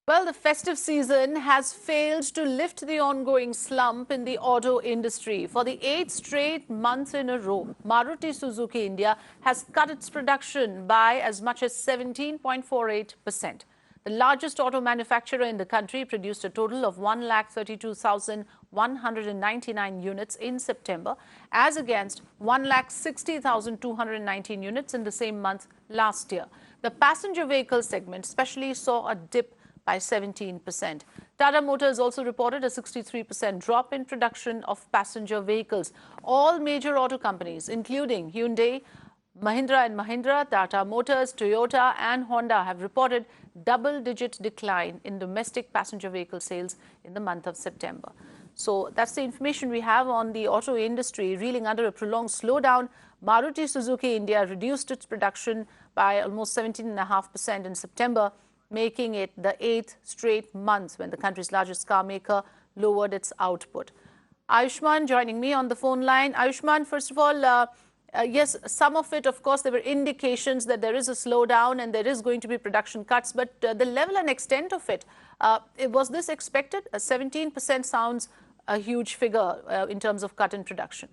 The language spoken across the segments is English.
Well, the festive season has failed to lift the ongoing slump in the auto industry. For the 8th straight month in a row, Maruti Suzuki India has cut its production by as much as 17.48%. The largest auto manufacturer in the country produced a total of 1,32,199 units in September, as against 1,60,219 units in the same month last year. The passenger vehicle segment especially saw a dip by 17%. Tata Motors also reported a 63% drop in production of passenger vehicles. All major auto companies, including Hyundai, Mahindra & Mahindra, Tata Motors, Toyota and Honda have reported double-digit decline in domestic passenger vehicle sales in the month of September. So that's the information we have on the auto industry reeling under a prolonged slowdown. Maruti Suzuki India reduced its production by almost 17.5% in September, making it the 8th straight month when the country's largest car maker lowered its output. Ayushman joining me on the phone line. Ayushman, first of all, yes, some of it, of course, there were indications that there is a slowdown and there is going to be production cuts, but the level and extent of it, was this expected? 17% sounds a huge figure in terms of cut in production.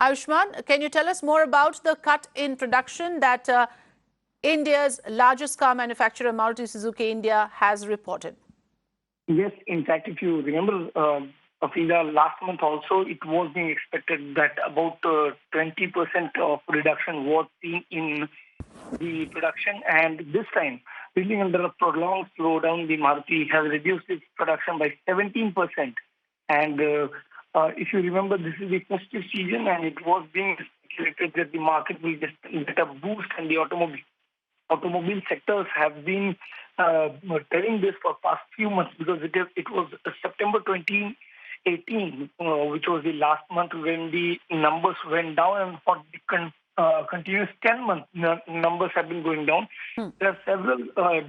Ayushman, can you tell us more about the cut in production that India's largest car manufacturer, Maruti Suzuki India, has reported? Yes, in fact, if you remember, Afida, last month also it was being expected that about 20% of reduction was seen in the production, and this time, really under a prolonged slowdown, the Maruti has reduced its production by 17%. And if you remember, this is the festive season, and it was being speculated that the market will get a boost, and the automobile sectors have been telling this for past few months, because it was September 2018, which was the last month when the numbers went down, and for the continuous 10 months, numbers have been going down. There are several,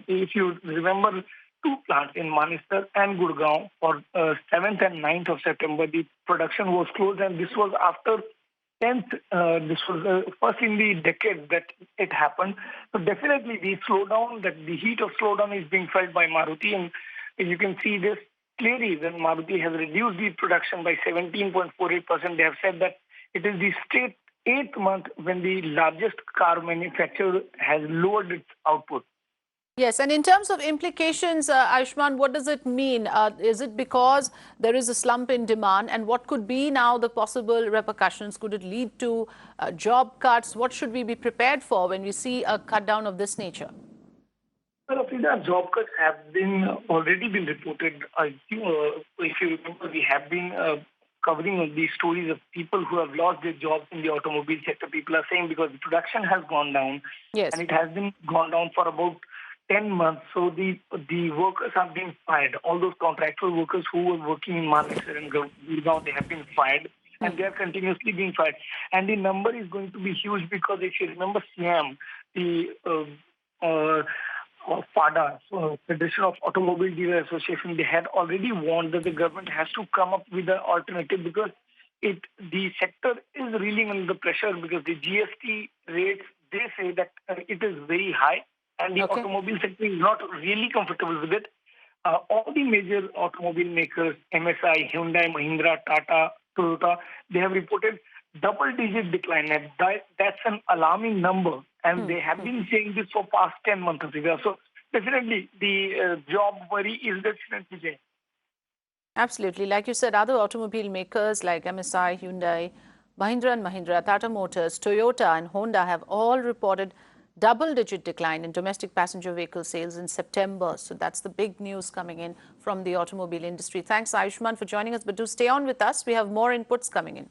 if you remember, two plants in Manesar and Gurgaon for 7th and 9th of September, the production was closed, and this was after 10th, this was first in the decade that it happened. So definitely the slowdown, that the heat of slowdown is being felt by Maruti, and you can see this clearly when Maruti has reduced the production by 17.48%. They have said that it is the straight 8th month when the largest car manufacturer has lowered its output. Yes, and in terms of implications, Ayushman, what does it mean? Is it because there is a slump in demand, and what could be now the possible repercussions? Could it lead to job cuts? What should we be prepared for when we see a cut down of this nature? Well, Frida, job cuts have already been reported. If you remember, we have been covering these stories of people who have lost their jobs in the automobile sector. People are saying because the production has gone down, yes, and it has been gone down for about 10 months. So the workers have been fired. All those contractual workers who were working in Manesar and Gurgaon, they have been fired, and they are continuously being fired. And the number is going to be huge, because if you remember, CM, the FADA, Federation of Automobile Dealer Association, they had already warned that the government has to come up with an alternative, because the sector is reeling under the pressure, because the GST rates, they say that it is very high, and the automobile sector is not really comfortable with it. All the major automobile makers, MSI, Hyundai, Mahindra, Tata, Toyota, they have reported double-digit decline. And that's an alarming number, and they have been saying this for past 10 months. So definitely the job worry is definitely there. Absolutely. Like you said, other automobile makers like MSI, Hyundai, Mahindra & Mahindra, Tata Motors, Toyota and Honda have all reported double-digit decline in domestic passenger vehicle sales in September. So that's the big news coming in from the automobile industry. Thanks, Ayushman, for joining us. But do stay on with us. We have more inputs coming in.